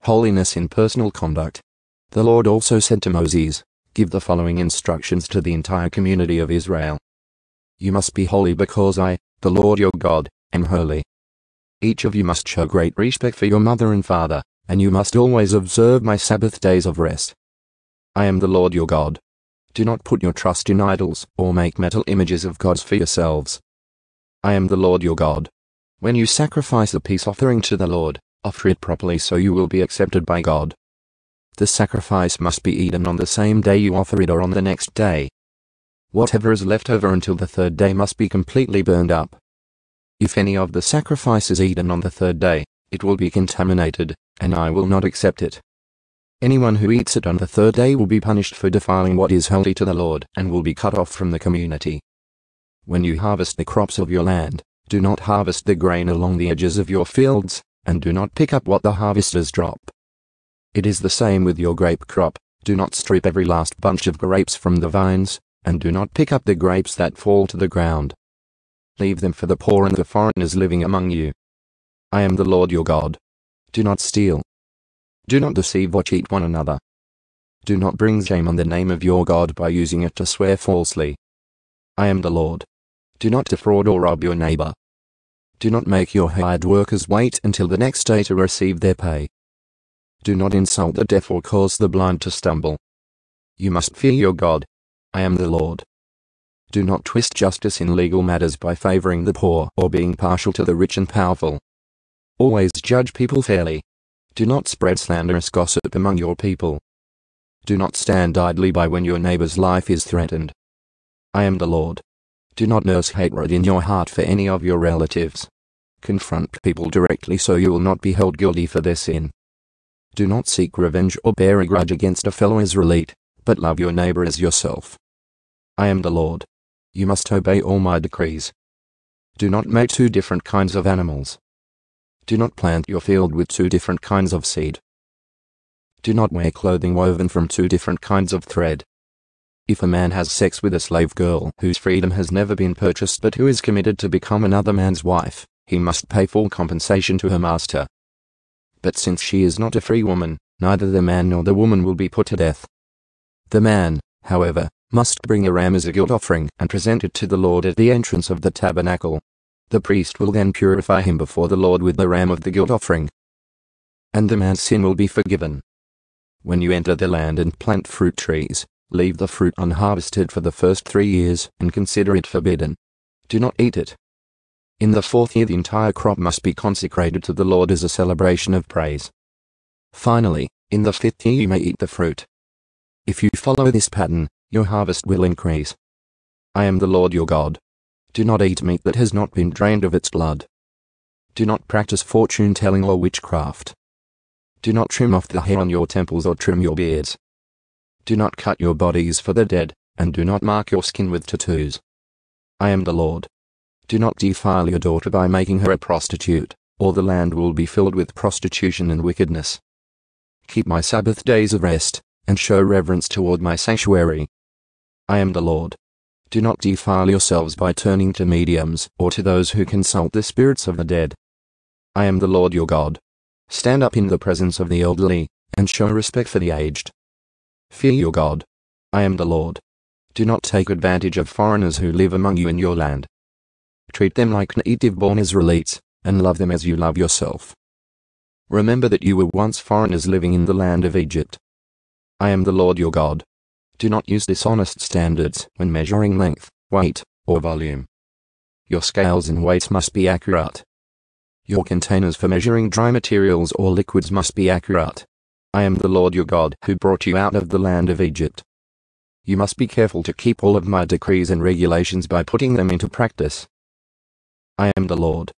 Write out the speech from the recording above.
Holiness in personal conduct. The Lord also said to Moses, "Give the following instructions to the entire community of Israel. You must be holy because I, the Lord your God, am holy. Each of you must show great respect for your mother and father, and you must always observe my Sabbath days of rest. I am the Lord your God. Do not put your trust in idols or make metal images of gods for yourselves. I am the Lord your God. When you sacrifice a peace offering to the Lord, offer it properly so you will be accepted by God. The sacrifice must be eaten on the same day you offer it or on the next day. Whatever is left over until the third day must be completely burned up. If any of the sacrifice is eaten on the third day, it will be contaminated, and I will not accept it. Anyone who eats it on the third day will be punished for defiling what is holy to the Lord and will be cut off from the community. When you harvest the crops of your land, do not harvest the grain along the edges of your fields, and do not pick up what the harvesters drop. It is the same with your grape crop. Do not strip every last bunch of grapes from the vines, and do not pick up the grapes that fall to the ground. Leave them for the poor and the foreigners living among you. I am the Lord your God. Do not steal. Do not deceive or cheat one another. Do not bring shame on the name of your God by using it to swear falsely. I am the Lord. Do not defraud or rob your neighbor. Do not make your hired workers wait until the next day to receive their pay. Do not insult the deaf or cause the blind to stumble. You must fear your God. I am the Lord. Do not twist justice in legal matters by favoring the poor or being partial to the rich and powerful. Always judge people fairly. Do not spread slanderous gossip among your people. Do not stand idly by when your neighbor's life is threatened. I am the Lord. Do not nurse hatred in your heart for any of your relatives. Confront people directly so you will not be held guilty for their sin. Do not seek revenge or bear a grudge against a fellow Israelite, but love your neighbor as yourself. I am the Lord. You must obey all my decrees. Do not make 2 different kinds of animals. Do not plant your field with 2 different kinds of seed. Do not wear clothing woven from 2 different kinds of thread. If a man has sex with a slave girl whose freedom has never been purchased but who is committed to become another man's wife, he must pay full compensation to her master. But since she is not a free woman, neither the man nor the woman will be put to death. The man, however, must bring a ram as a guilt offering and present it to the Lord at the entrance of the tabernacle. The priest will then purify him before the Lord with the ram of the guilt offering, and the man's sin will be forgiven. When you enter the land and plant fruit trees, leave the fruit unharvested for the first 3 years and consider it forbidden. Do not eat it. In the 4th year the entire crop must be consecrated to the Lord as a celebration of praise. Finally, in the 5th year you may eat the fruit. If you follow this pattern, your harvest will increase. I am the Lord your God. Do not eat meat that has not been drained of its blood. Do not practice fortune-telling or witchcraft. Do not trim off the hair on your temples or trim your beards. Do not cut your bodies for the dead, and do not mark your skin with tattoos. I am the Lord. Do not defile your daughter by making her a prostitute, or the land will be filled with prostitution and wickedness. Keep my Sabbath days of rest, and show reverence toward my sanctuary. I am the Lord. Do not defile yourselves by turning to mediums or to those who consult the spirits of the dead. I am the Lord your God. Stand up in the presence of the elderly, and show respect for the aged. Fear your God. I am the Lord. Do not take advantage of foreigners who live among you in your land. Treat them like native-born Israelites, and love them as you love yourself. Remember that you were once foreigners living in the land of Egypt. I am the Lord your God. Do not use dishonest standards when measuring length, weight, or volume. Your scales and weights must be accurate. Your containers for measuring dry materials or liquids must be accurate. I am the Lord your God who brought you out of the land of Egypt. You must be careful to keep all of my decrees and regulations by putting them into practice. I am the Lord.